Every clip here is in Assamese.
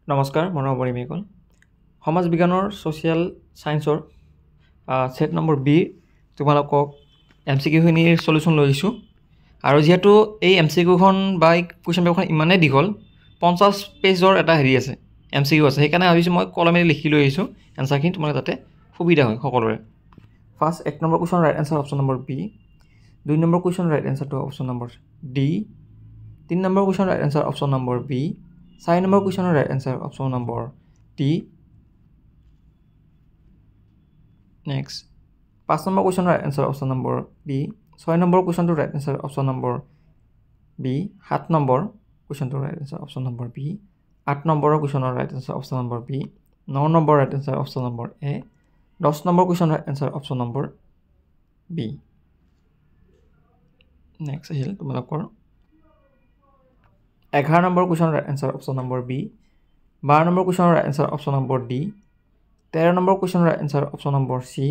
নমস্কাৰ মনৰ পৰিমেকল সমাজ বিজ্ঞানৰ ছ'চিয়েল ছায়েন্সৰ ছেট নম্বৰ বি তোমালোকক MCQ খিনিৰ সলিউশ্যন লৈ আহিছোঁ আৰু যেহেতু এই MCQ বা এই কুৱেশ্যন পেপাৰখন ইমানেই দীঘল 50 পেজৰ এটা হেৰি আছে MCQ আছে সেইকাৰণে ভাবিছোঁ মই কলমেৰে লিখি লৈ আহিছোঁ এনচাৰখিনি তোমালোকে যাতে সুবিধা হয় সকলোৰে first 1 number question right answer option number B 2 number question right answer option number D 3 number question right answer option number B 4 number কুৱেশ্যনৰ right answer option number D next 5 number কুৱেশ্যনৰ right answer option number B 6 number কুৱেশ্যনটোৰ right answer option number B 7 number কুৱেশ্যনটোৰ right answer option number B 8 নম্বৰৰ কুৱেশ্যনৰ right answer option number B 9 number right answer option number A 10 number কুৱেশ্যনৰ right answer option number B next আহিল তোমালোকৰ 11 নম্বৰ কুৱেশ্যনৰ right answer option number B 12 number কুৱেশ্যনৰ right answer option number D 13 number কুৱেশ্যনৰ right answer option number C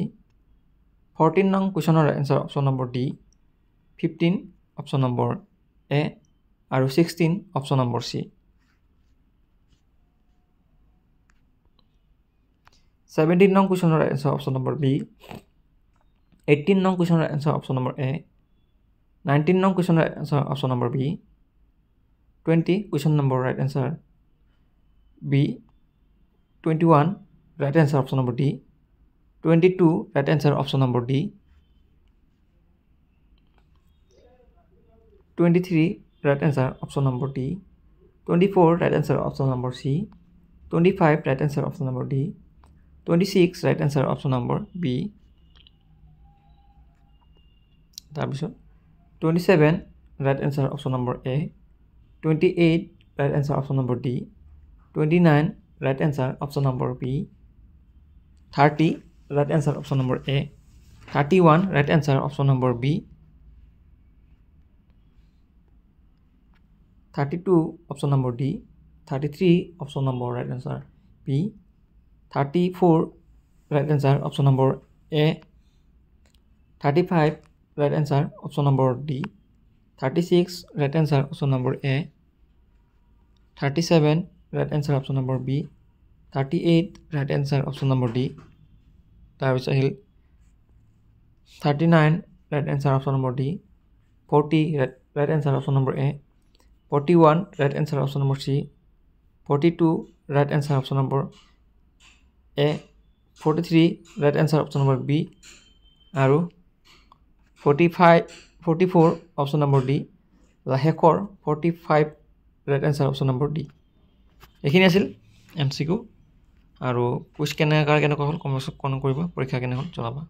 14 নং কুৱেশ্যনৰ right answer option number D 15 option number A আৰু 16 অপশ্যন নম্বৰ চি 17 নং কুৱেশ্যনৰ right answer option number B 18 নং কুৱেশ্যনৰ right answer option number A 19 নং কুৱেশ্যনৰ right answer option number B 20 question number right answer B 21 right answer option number D 22 right answer option number D 23 right answer option number D 24 right answer option number C 25 right answer option number D 26 right answer option number B 27 right answer option number A 28 right answer option number D 29 right answer option number B 30 right answer option number A 31 right answer option number B 32 option number D 33 option number right answer B 34 right answer option number A 35 right answer option number D 36 right answer option number A 37 right answer option number B 38 right answer option number D তাৰপিছত আহিল 39 right answer option number D 40 right answer option number A 41 right answer option number C 42 right answer option number A 43 right answer option number B আৰু 44 option number D লাহেকৰ 45 right answer option number D এইখিনি আছিল MCQ আৰু কুইজ কেনেকুৱা হ'ল কমেণ্ট কৰিব পৰীক্ষা কেনে হ'ল জনাবা